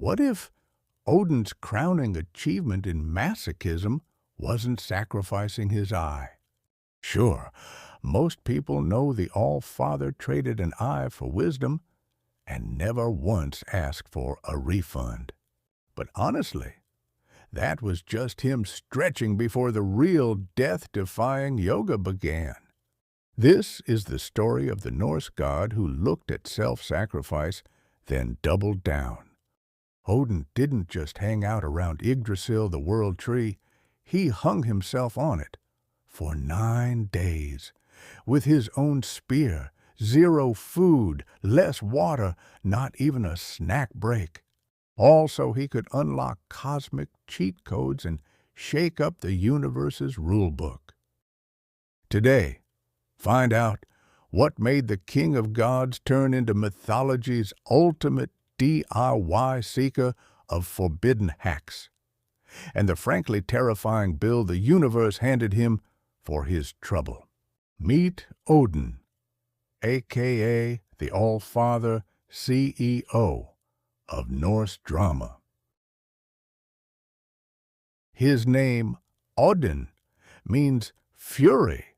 What if Odin's crowning achievement in masochism wasn't sacrificing his eye? Sure, most people know the All-Father traded an eye for wisdom and never once asked for a refund. But honestly, that was just him stretching before the real death-defying yoga began. This is the story of the Norse god who looked at self-sacrifice, then doubled down. Odin didn't just hang out around Yggdrasil, the world tree. He hung himself on it for 9 days, with his own spear, 0 food, less water, not even a snack break. All so he could unlock cosmic cheat codes and shake up the universe's rulebook. Today, find out what made the King of Gods turn into mythology's ultimate DIY seeker of forbidden hacks, and the frankly terrifying bill the universe handed him for his trouble. Meet Odin, a.k.a. the All-Father CEO of Norse drama. His name, Odin, means fury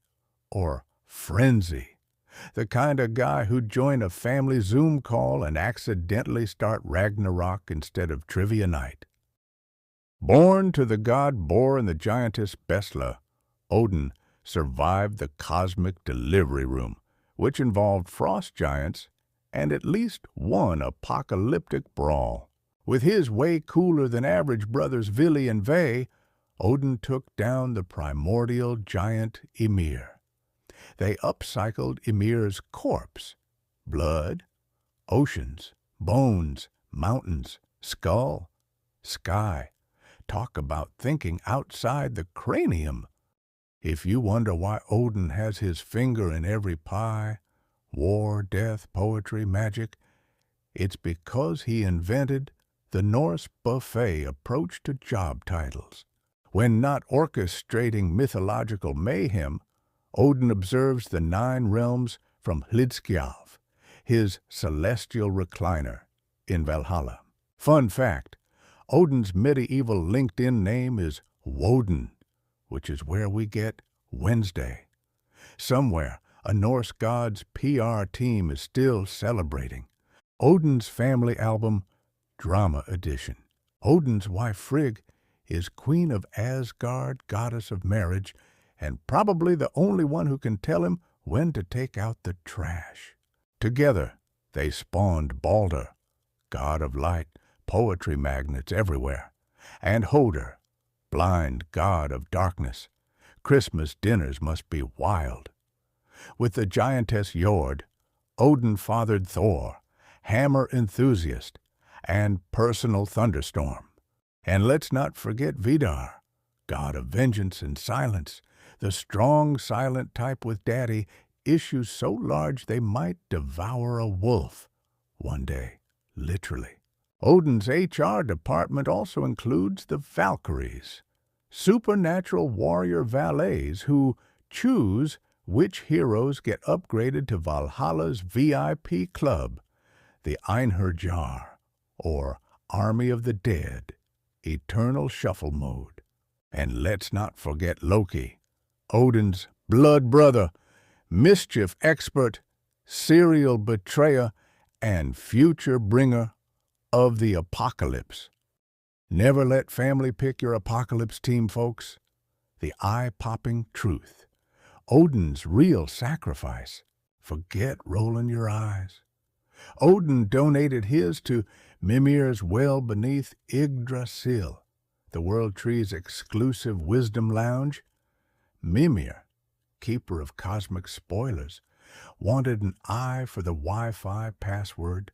or frenzy. The kind of guy who'd join a family Zoom call and accidentally start Ragnarök instead of trivia night. Born to the god Bor and the giantess Besla, Odin survived the cosmic delivery room, which involved frost giants and at least one apocalyptic brawl. With his way cooler than average brothers Vili and Ve, Odin took down the primordial giant Ymir. They upcycled Ymir's corpse, blood, oceans, bones, mountains, skull, sky. Talk about thinking outside the cranium. If you wonder why Odin has his finger in every pie, war, death, poetry, magic, it's because he invented the Norse buffet approach to job titles. When not orchestrating mythological mayhem, Odin observes the 9 realms from Hlidskjalf, his celestial recliner, in Valhalla. Fun fact, Odin's medieval LinkedIn name is Woden, which is where we get Wednesday. Somewhere, a Norse god's PR team is still celebrating. Odin's family album, Drama Edition. Odin's wife Frigg is queen of Asgard, goddess of marriage, and probably the only one who can tell him when to take out the trash. Together, they spawned Balder, god of light, poetry magnets everywhere, and Hoder, blind god of darkness. Christmas dinners must be wild. With the giantess Jord, Odin fathered Thor, hammer enthusiast, and personal thunderstorm. And let's not forget Vidar, god of vengeance and silence, the strong, silent type with daddy, issues so large they might devour a wolf one day, literally. Odin's HR department also includes the Valkyries, supernatural warrior valets who choose which heroes get upgraded to Valhalla's VIP club, the Einherjar, or Army of the Dead, eternal shuffle mode. And let's not forget Loki, Odin's blood brother, mischief expert, serial betrayer, and future bringer of the apocalypse. Never let family pick your apocalypse team, folks. The eye-popping truth. Odin's real sacrifice. Forget rolling your eyes. Odin donated his to Mímir's well beneath Yggdrasil, the World Tree's exclusive wisdom lounge. Mímir, keeper of cosmic spoilers, wanted an eye for the Wi-Fi password.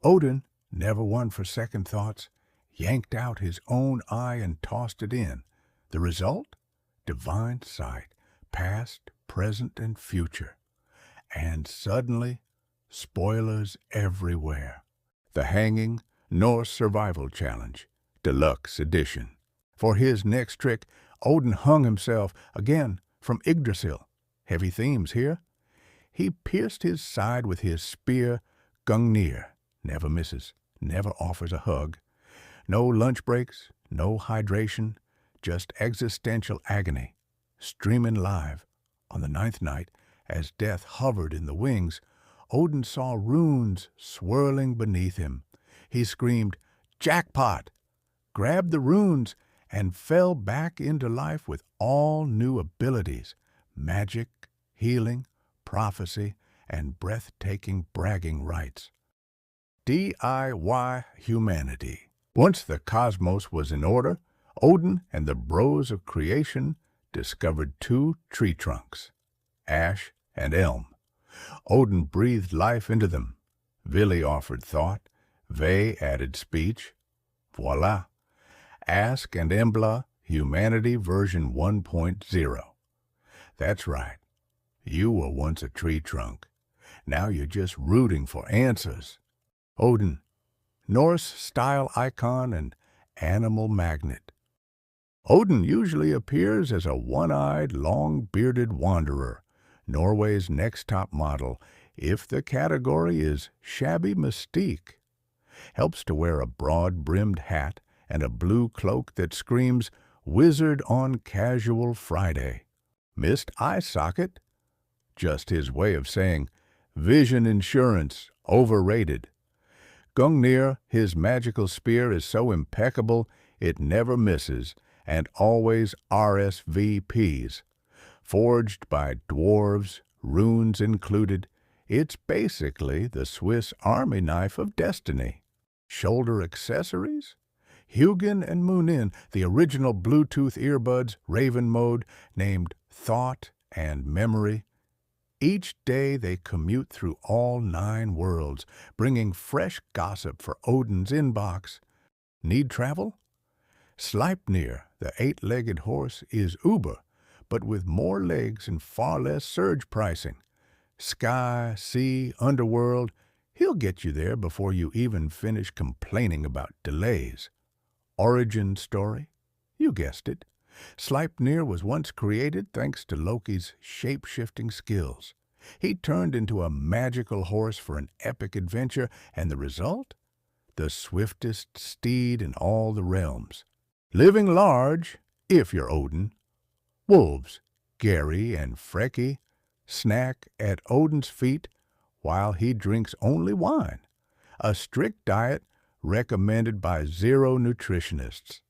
Odin, never one for second thoughts, yanked out his own eye and tossed it in. The result? Divine sight, past, present, and future. And suddenly, spoilers everywhere. The Hanging Norse Survival Challenge, Deluxe Edition. For his next trick, Odin hung himself, again, from Yggdrasil. Heavy themes here. He pierced his side with his spear, Gungnir, never misses. never offers a hug. No lunch breaks, no hydration, just existential agony. Streaming live. On the 9th night, as death hovered in the wings, Odin saw runes swirling beneath him. He screamed, "Jackpot!" grabbed the runes, and fell back into life with all new abilities: magic, healing, prophecy, and breathtaking bragging rights. DIY humanity. Once the cosmos was in order, Odin and the bros of creation discovered 2 tree trunks, ash and elm. Odin breathed life into them. Vili offered thought. Ve added speech. Voila! Ask and Embla, Humanity version 1.0. That's right. You were once a tree trunk. Now you're just rooting for answers. Odin, Norse-style icon and animal magnet. Odin usually appears as a one-eyed, long-bearded wanderer, Norway's next top model, if the category is shabby mystique. Helps to wear a broad-brimmed hat and a blue cloak that screams "Wizard on Casual Friday." Missed eye socket? Just his way of saying vision insurance overrated. Gungnir, his magical spear is so impeccable it never misses and always RSVPs. Forged by dwarves, runes included, it's basically the Swiss Army knife of destiny. Shoulder accessories? Hugin and Munin, the original Bluetooth earbuds, Raven mode, named Thought and Memory. Each day they commute through all 9 worlds, bringing fresh gossip for Odin's inbox. Need travel? Sleipnir, the 8-legged horse, is Uber, but with more legs and far less surge pricing. Sky, sea, underworld, he'll get you there before you even finish complaining about delays. Origin story? You guessed it. Sleipnir was once created thanks to Loki's shape-shifting skills. He turned into a magical horse for an epic adventure, and the result? The swiftest steed in all the realms. Living large, if you're Odin. Wolves, Gary and Freki, snack at Odin's feet while he drinks only wine. A strict diet recommended by 0 nutritionists.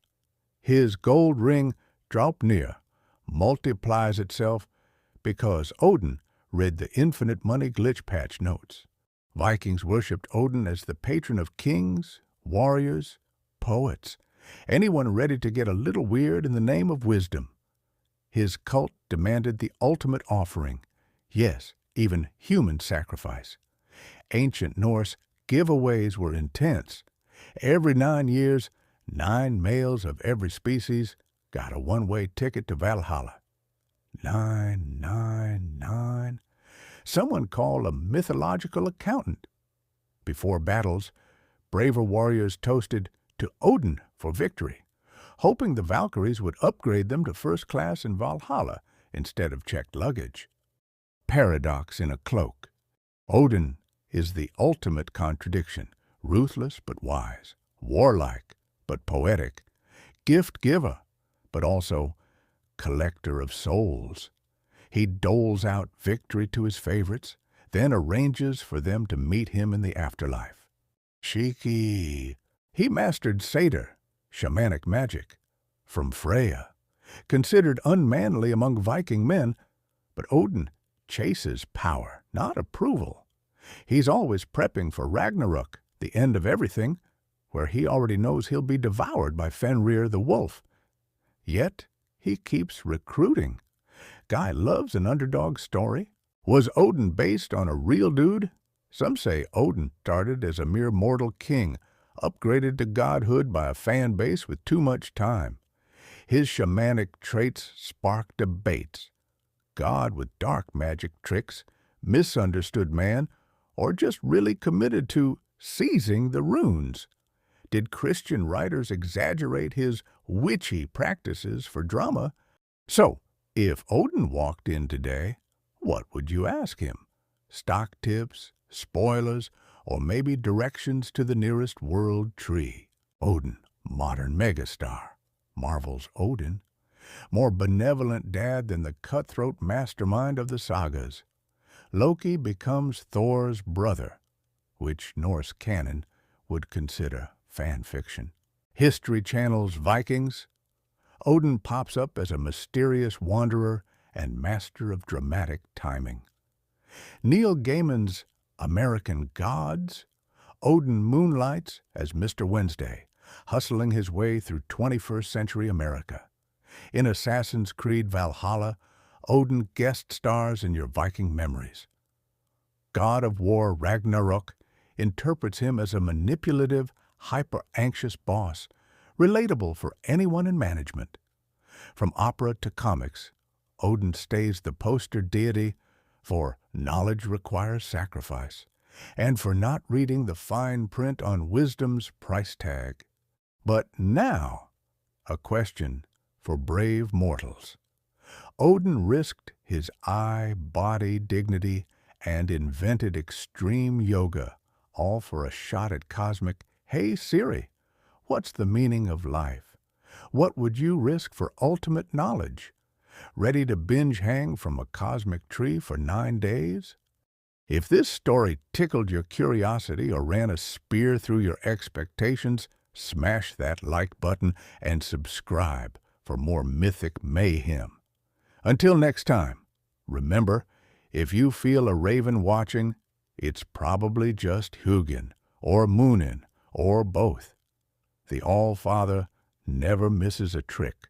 His gold ring, Draupnir, multiplies itself because Odin read the infinite money glitch patch notes. Vikings worshipped Odin as the patron of kings, warriors, poets, anyone ready to get a little weird in the name of wisdom. His cult demanded the ultimate offering, yes, even human sacrifice. Ancient Norse giveaways were intense. Every 9 years, 9 males of every species got a one-way ticket to Valhalla. 999. Someone called a mythological accountant. Before battles, braver warriors toasted to Odin for victory, hoping the Valkyries would upgrade them to first class in Valhalla instead of checked luggage. Paradox in a cloak. Odin is the ultimate contradiction, ruthless but wise, warlike but poetic, gift-giver but also collector of souls. He doles out victory to his favorites, then arranges for them to meet him in the afterlife. Shiki. He mastered satyr, shamanic magic, from Freya. Considered unmanly among Viking men, but Odin chases power, not approval. He's always prepping for Ragnarök, the end of everything, where he already knows he'll be devoured by Fenrir the wolf. Yet he keeps recruiting. Guy loves an underdog story. Was Odin based on a real dude? Some say Odin started as a mere mortal king, upgraded to godhood by a fan base with too much time. His shamanic traits spark debates. God with dark magic tricks, misunderstood man, or just really committed to seizing the runes? Did Christian writers exaggerate his witchy practices for drama? So, if Odin walked in today, what would you ask him? Stock tips, spoilers, or maybe directions to the nearest world tree. Odin, modern megastar. Marvel's Odin, more benevolent dad than the cutthroat mastermind of the sagas. Loki becomes Thor's brother, which Norse canon would consider fan fiction. History Channel's Vikings. Odin pops up as a mysterious wanderer and master of dramatic timing. Neil Gaiman's American Gods. Odin moonlights as Mr. Wednesday, hustling his way through 21st century America. In Assassin's Creed Valhalla, Odin guest stars in your Viking memories. God of War Ragnarök interprets him as a manipulative, hyper-anxious boss, relatable for anyone in management. From opera to comics, Odin stays the poster deity for knowledge requires sacrifice, and for not reading the fine print on wisdom's price tag. But now, a question for brave mortals. Odin risked his eye, body, dignity, and invented extreme yoga, all for a shot at cosmic, "Hey Siri, what's the meaning of life? What would you risk for ultimate knowledge? Ready to binge hang from a cosmic tree for 9 days?" If this story tickled your curiosity or ran a spear through your expectations, smash that like button and subscribe for more mythic mayhem. Until next time, remember, if you feel a raven watching, it's probably just Hugin or Munin or both. The All-Father never misses a trick.